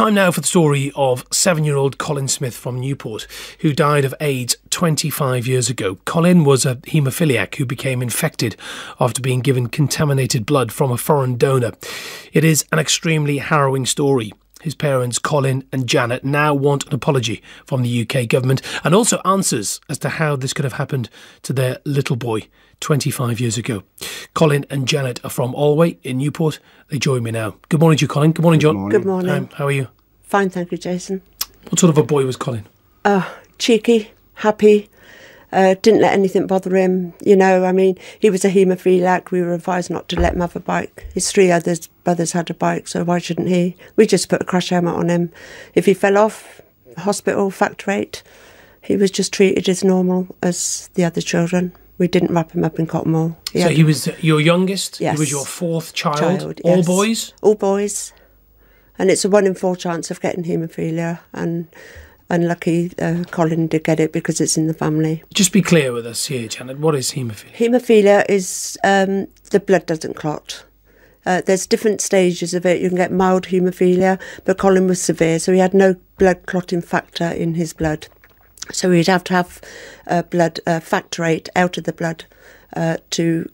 Time now for the story of 7-year-old Colin Smith from Newport, who died of AIDS 25 years ago. Colin was a haemophiliac who became infected after being given contaminated blood from a foreign donor. It is an extremely harrowing story. His parents, Colin and Janet, now want an apology from the UK government and also answers as to how this could have happened to their little boy 25 years ago. Colin and Janet are from Alway in Newport. They join me now. Good morning to you, Colin. Good morning, John. Good morning. How are you? Fine, thank you, Jason. What sort of a boy was Colin? Cheeky, happy, didn't let anything bother him. You know, I mean, he was a haemophiliac. We were advised not to let him have a bike. His three brothers had a bike, so why shouldn't he? We just put a crash helmet on him. If he fell off, hospital, factor 8, he was just treated as normal as the other children. We didn't wrap him up in cotton wool. He was your youngest? Yes. He was your fourth child? Yes. All boys? All boys. And it's a 1 in 4 chance of getting haemophilia, and unlucky Colin did get it because it's in the family. Just be clear with us here, Janet. What is haemophilia? Haemophilia is the blood doesn't clot. There's different stages of it. You can get mild haemophilia, but Colin was severe, so he had no blood clotting factor in his blood. So he'd have to have blood factor 8 out of the blood to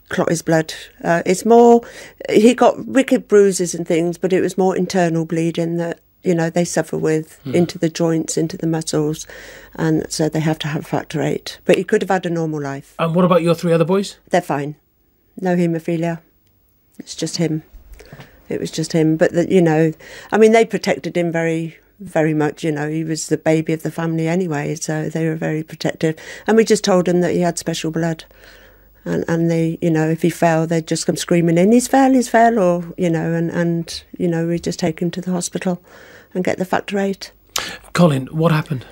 clot his blood. It's more, he got wicked bruises and things, but it was more internal bleeding that, you know, they suffer with into the joints, into the muscles, and so they have to have factor 8. But he could have had a normal life. And what about your 3 other boys? They're fine. No haemophilia. It's just him. It was just him. But, you know, I mean, they protected him very, very much. You know, he was the baby of the family anyway, so they were very protective. And we just told him that he had special blood. And they, you know, if he fell, they'd just come screaming in, he's fell, or, you know, and you know, we'd just take him to the hospital and get the factor 8. Colin, what happened?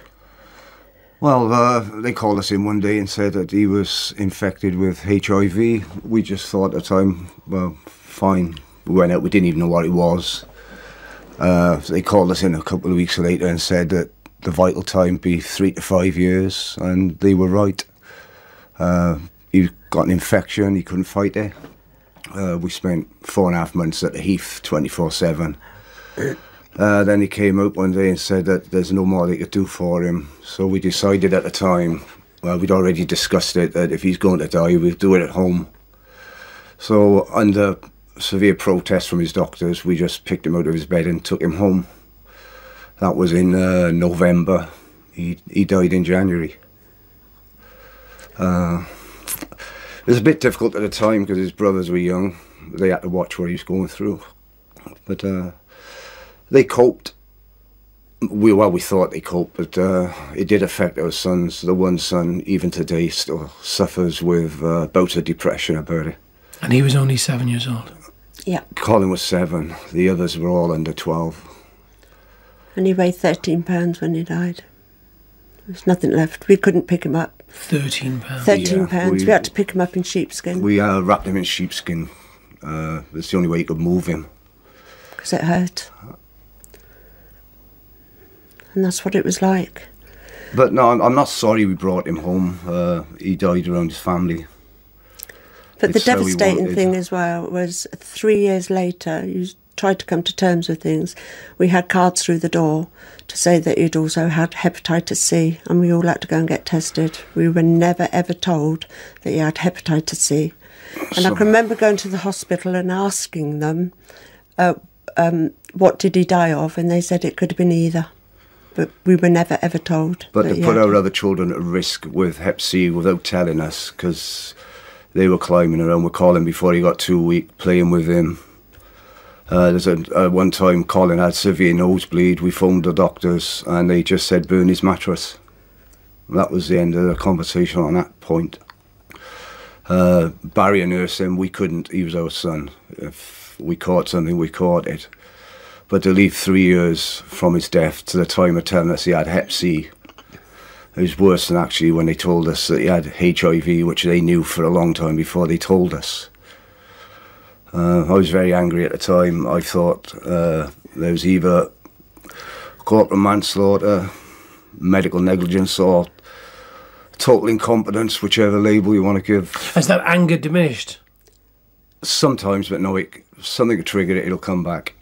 Well, they called us in one day and said that he was infected with HIV. We just thought at the time, well, fine. We went out, we didn't even know what it was. They called us in a couple of weeks later and said that the vital time be 3 to 5 years, and they were right. He got an infection, he couldn't fight it. We spent 4.5 months at the Heath, 24/7. Then he came out one day and said that there's no more they could do for him. So we decided at the time, well, we'd already discussed it, that if he's going to die, we'd do it at home. So under severe protest from his doctors, we just picked him out of his bed and took him home. That was in November. He died in January. It was a bit difficult at the time because his brothers were young. They had to watch what he was going through. But they coped. We thought they coped, but it did affect our sons. The one son, even today, still suffers with bouts of depression about it. And he was only 7 years old? Yeah. Colin was 7. The others were all under 12. And he weighed 13 pounds when he died. There was nothing left. We couldn't pick him up. 13 pounds? 13 pounds. We had to pick him up in sheepskin. We wrapped him in sheepskin. It's the only way you could move him. Because it hurt. And that's what it was like. But no, I'm not sorry we brought him home. He died around his family. But the devastating thing as well was 3 years later, you tried to come to terms with things. We had cards through the door to say that he'd also had hepatitis C, and we all had to go and get tested. We were never ever told that he had hepatitis C. And I can remember going to the hospital and asking them, what did he die of? And they said it could have been either. But we were never ever told. But to put our other children at risk with hep C without telling us, because they were climbing around with Colin before he got too weak, playing with him. There's one time Colin had severe nosebleed. We phoned the doctors and they just said burn his mattress. That was the end of the conversation on that point. Barrier nursing, we couldn't. He was our son. If we caught something, we caught it. But to leave 3 years from his death to the time of telling us he had hep C, it was worse than actually when they told us that he had HIV, which they knew for a long time before they told us. I was very angry at the time. I thought there was either corporal manslaughter, medical negligence, or total incompetence, whichever label you want to give. Has that anger diminished? Sometimes, but no, something will trigger it, it'll come back.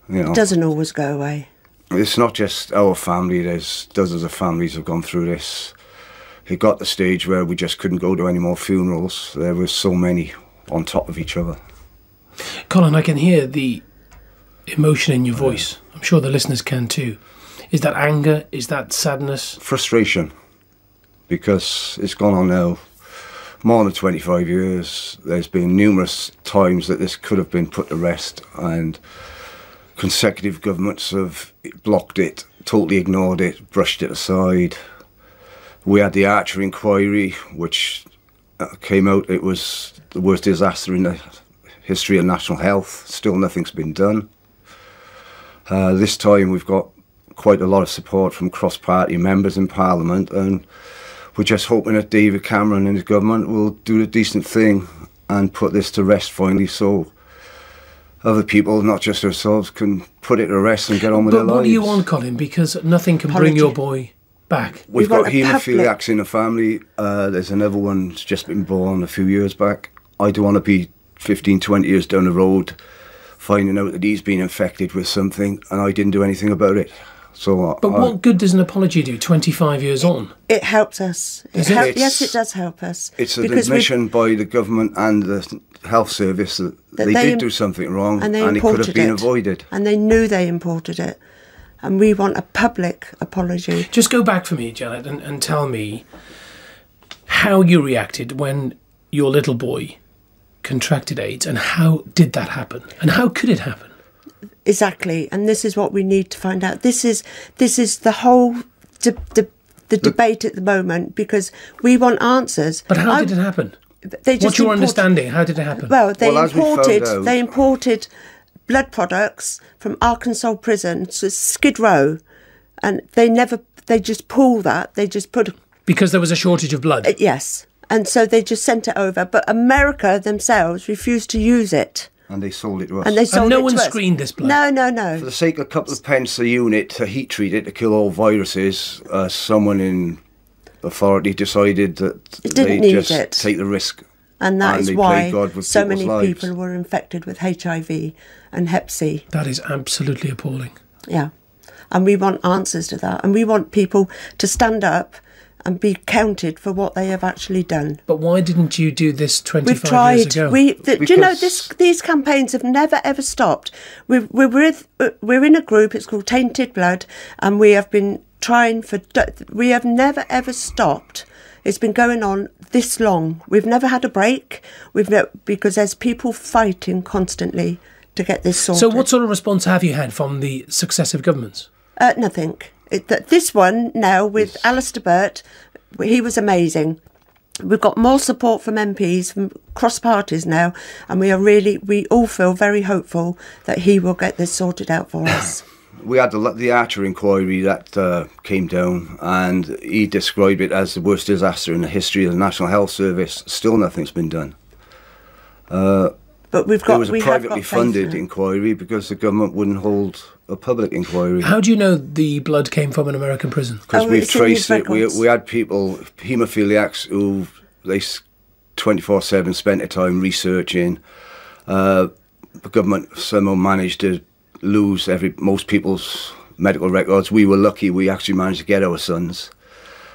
You know, It doesn't always go away. it's not just our family. There's dozens of families have gone through this. It got to the stage where we just couldn't go to any more funerals. There were so many on top of each other. Colin, I can hear the emotion in your voice. I'm sure the listeners can too. Is that anger? Is that sadness? Frustration, because it's gone on now more than 25 years. There's been numerous times that this could have been put to rest, and consecutive governments have blocked it, totally ignored it, brushed it aside. We had the Archer inquiry, which came out, it was the worst disaster in the history of national health. Still nothing's been done. This time we've got quite a lot of support from cross-party members in Parliament, and we're just hoping that David Cameron and his government will do a decent thing and put this to rest finally, so other people, not just ourselves, can put it to rest and get on with their lives. But what do you want, Colin? Because nothing can bring your boy back. We've got haemophiliacs in the family. There's another one that's just been born a few years back. I don't want to be 15, 20 years down the road finding out that he's been infected with something and I didn't do anything about it. So, but what good does an apology do 25 years on? It helps us. Yes, it does help us. It's an admission by the government and the health service that they did do something wrong and it could have been avoided. And they knew they imported it. And we want a public apology. Just go back for me, Janet, and tell me how you reacted when your little boy contracted AIDS, and how did that happen? And how could it happen? Exactly, and this is what we need to find out. This is the whole debate at the moment, because we want answers. But how did it happen? What's your understanding? How did it happen? Well, they imported blood products from Arkansas prison, so Skid Row, and they just pull that. They just put because there was a shortage of blood. Yes, and so they just sent it over. But America themselves refused to use it. And they sold it to us. And no one screened this blood? No. For the sake of a couple of pence a unit to heat treat it to kill all viruses, someone in authority decided that they just take the risk. And that is why so many people were infected with HIV and Hep C. That is absolutely appalling. Yeah. And we want answers to that. And we want people to stand up and be counted for what they have actually done. But why didn't you do this 25 years ago? Do you know, these campaigns have never ever stopped. We're in a group, it's called Tainted Blood, and we have been trying we have never ever stopped. It's been going on this long. We've never had a break. Because there's people fighting constantly to get this sorted. So what sort of response have you had from the successive governments? Nothing. This one now with Alistair Burt, he was amazing. We've got more support from MPs from cross parties now, and we all feel very hopeful that he will get this sorted out for us. We had the Archer inquiry that came down, and he described it as the worst disaster in the history of the National Health Service. Still nothing's been done. But it was a privately funded inquiry because the government wouldn't hold a public inquiry. How do you know the blood came from an American prison? Because we've traced it. We had people, haemophiliacs, who they 24/7 spent their time researching. The government somehow managed to lose most people's medical records. We were lucky; we actually managed to get our sons.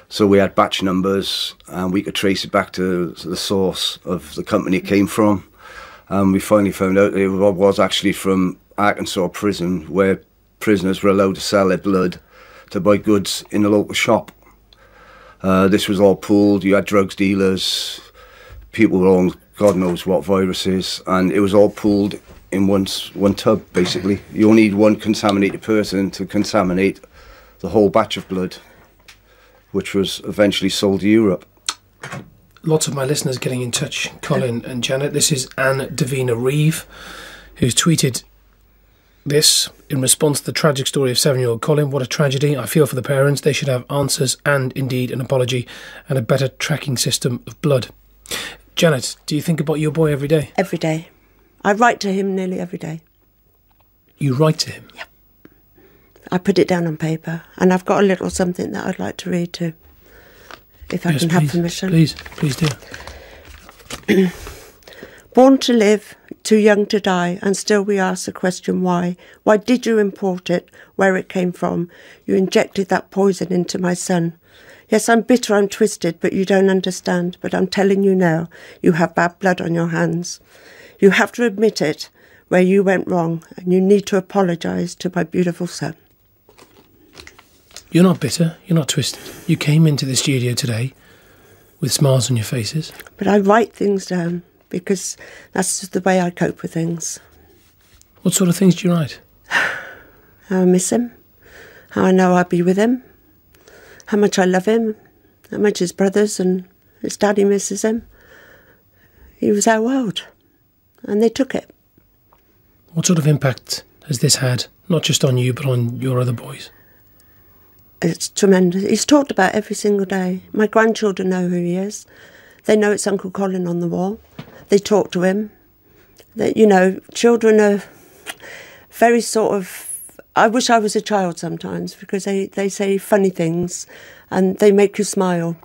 So we had batch numbers, and we could trace it back to the source of the company it came from. We finally found out it was actually from Arkansas prison, where prisoners were allowed to sell their blood to buy goods in the local shop. This was all pooled. You had drugs dealers, people were on God knows what viruses, and it was all pooled in one tub, basically. You only need one contaminated person to contaminate the whole batch of blood, which was eventually sold to Europe. Lots of my listeners getting in touch, Colin and Janet. This is Anne Davina Reeve, who's tweeted this in response to the tragic story of 7-year-old Colin. What a tragedy. I feel for the parents. They should have answers and indeed an apology and a better tracking system of blood. Janet, do you think about your boy every day? Every day. I write to him nearly every day. You write to him? Yeah. I put it down on paper, and I've got a little something that I'd like to read to. If I can have permission. Please do. Born to live, too young to die, and still we ask the question why. Why did you import it, where it came from? You injected that poison into my son. Yes, I'm bitter, I'm twisted, but you don't understand. But I'm telling you now, you have bad blood on your hands. You have to admit it, where you went wrong, and you need to apologise to my beautiful son. You're not bitter, you're not twisted. You came into the studio today with smiles on your faces. But I write things down, because that's just the way I cope with things. What sort of things do you write? How I miss him, how I know I'll be with him, how much I love him, how much his brothers and his daddy misses him. He was our world, and they took it. What sort of impact has this had, not just on you, but on your other boys? It's tremendous. He's talked about every single day. My grandchildren know who he is. They know it's Uncle Colin on the wall. They talk to him. That, you know, children are very sort of... I wish I was a child sometimes, because they say funny things and they make you smile.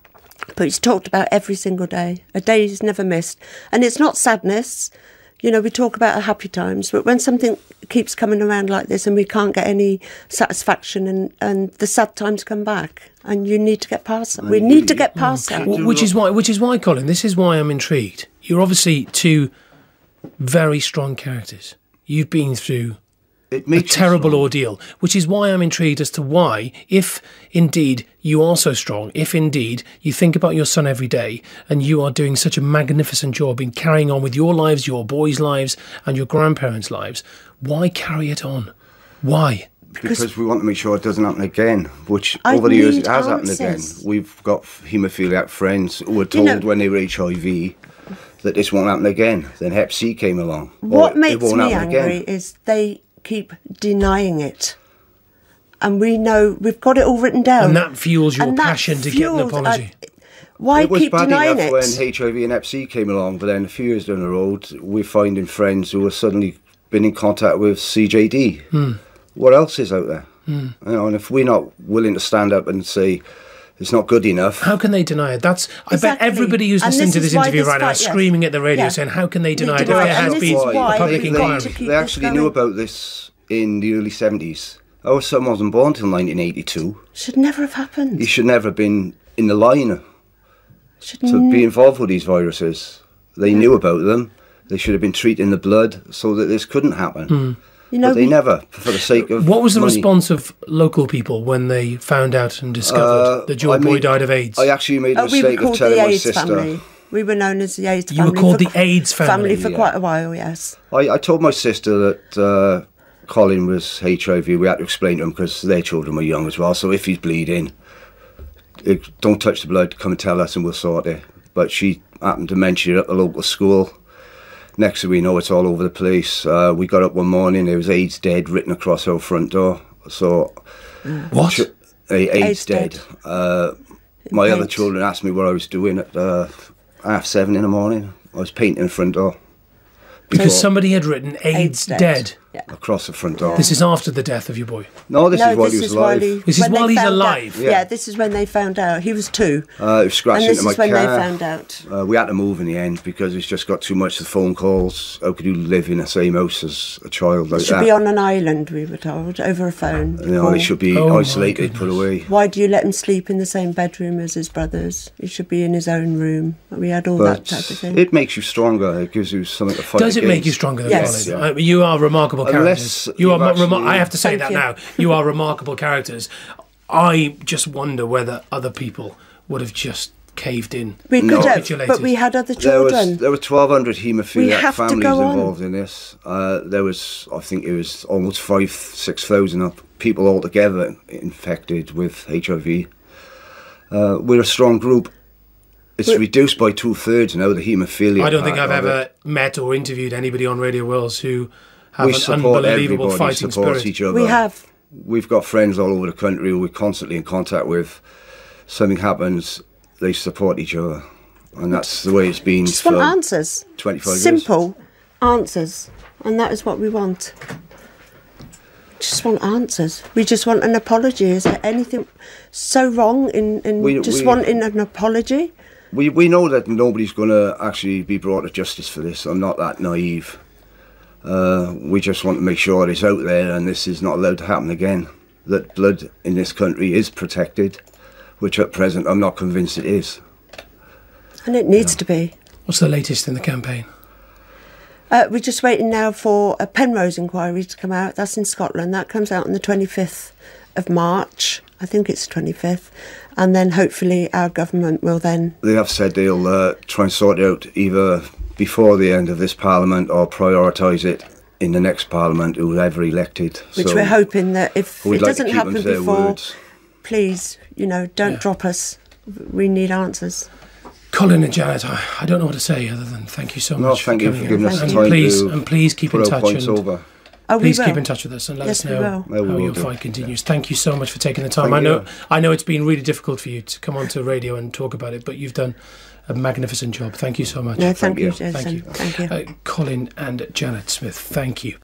But he's talked about every single day. A day he's never missed. And it's not sadness. You know, we talk about our happy times, but when something keeps coming around like this and we can't get any satisfaction, and the sad times come back, and you need to get past that. We need to get past that. Which is why, Colin, this is why I'm intrigued. You're obviously two very strong characters. You've been through a terrible ordeal, which is why I'm intrigued as to why, if indeed you are so strong, if indeed you think about your son every day and you are doing such a magnificent job in carrying on with your lives, your boys' lives and your grandparents' lives, why carry it on? Why? Because we want to make sure it doesn't happen again, which over the years it has happened again. We've got haemophiliac friends who were told when they were HIV that this won't happen again. Then Hep C came along. What makes me angry is they keep denying it, and we know we've got it all written down, and that fuels your passion to get an apology. Why keep denying it? It was bad enough when HIV and Hep C came along, but then a few years down the road we're finding friends who have suddenly been in contact with CJD. What else is out there? You know, and if we're not willing to stand up and say it's not good enough, how can they deny it? I bet everybody who's listening to this interview right now is screaming at the radio saying, how can they deny it if there has been a public inquiry? They actually knew about this in the early 70s. Our son wasn't born until 1982. Should never have happened. He should never have been in the line to be involved with these viruses. They knew about them. They should have been treating the blood so that this couldn't happen. You know, but they never, for the sake of What was the money. response of local people when they found out and discovered that your boy died of AIDS? I actually made the mistake of telling my sister. Family. We were known as the AIDS family. You were called the AIDS family? For quite a while, yes. I told my sister that Colin was HIV. We had to explain to him because their children were young as well. So if he's bleeding, don't touch the blood, come and tell us and we'll sort it. But she happened to mention it at the local school. Next thing we know, it's all over the place. We got up one morning, there was AIDS dead written across our front door. So, what? AIDS dead. My other children asked me what I was doing at 7:30 in the morning. I was painting the front door. Because somebody had written AIDS dead. Across the front door. This is after the death of your boy? No, this is while he was alive. This is while he's alive? Yeah, this is when they found out. He was 2. He was scratching into my car. And this is when they found out. We had to move in the end because it's just got too much of phone calls. How could you live in the same house as a child like that? Should be on an island, we were told, over a phone. You know, he should be isolated, put away. Why do you let him sleep in the same bedroom as his brothers? He should be in his own room. We had all that type of thing. It makes you stronger. It gives you something to fight against. Does it make you stronger than Colin? You are remarkable characters. I have to say that now. You are remarkable characters. I just wonder whether other people would have just caved in. We could have, but we had other children. There were 1,200 haemophiliac families involved in this. There was, I think it was almost 6,000 people altogether infected with HIV. We're a strong group. It's reduced by 2/3 now, the haemophilia. I don't think I've ever met or interviewed anybody on Radio Wales who have an unbelievable fighting spirit. Each other. We have. We've got friends all over the country who we're constantly in contact with. Something happens, they support each other. And that's the way it's been for want answers. 25 years. Simple answers. And that is what we want. Just want answers. We just want an apology. Is there anything so wrong in wanting an apology? We know that nobody's going to actually be brought to justice for this. I'm not that naive. We just want to make sure it's out there and this is not allowed to happen again. That blood in this country is protected, which at present I'm not convinced it is. And it needs to be. What's the latest in the campaign? We're just waiting now for a Penrose inquiry to come out. That's in Scotland. That comes out on the 25th of March. I think it's 25th. And then hopefully our government will then... They have said they'll try and sort it out either before the end of this Parliament or prioritise it in the next Parliament, whoever elected. Which we're hoping that if it doesn't happen before, words. Please, don't drop us. We need answers. Colin and Janet, I don't know what to say other than thank you so much. Thank you for giving us the time and please keep in touch. Please keep in touch with us and let us know how your fight continues. Thank you so much for taking the time. I know it's been really difficult for you to come onto radio and talk about it, but you've done a magnificent job. Thank you so much. No, thank you, Jason. Thank you. Colin and Janet Smith, thank you.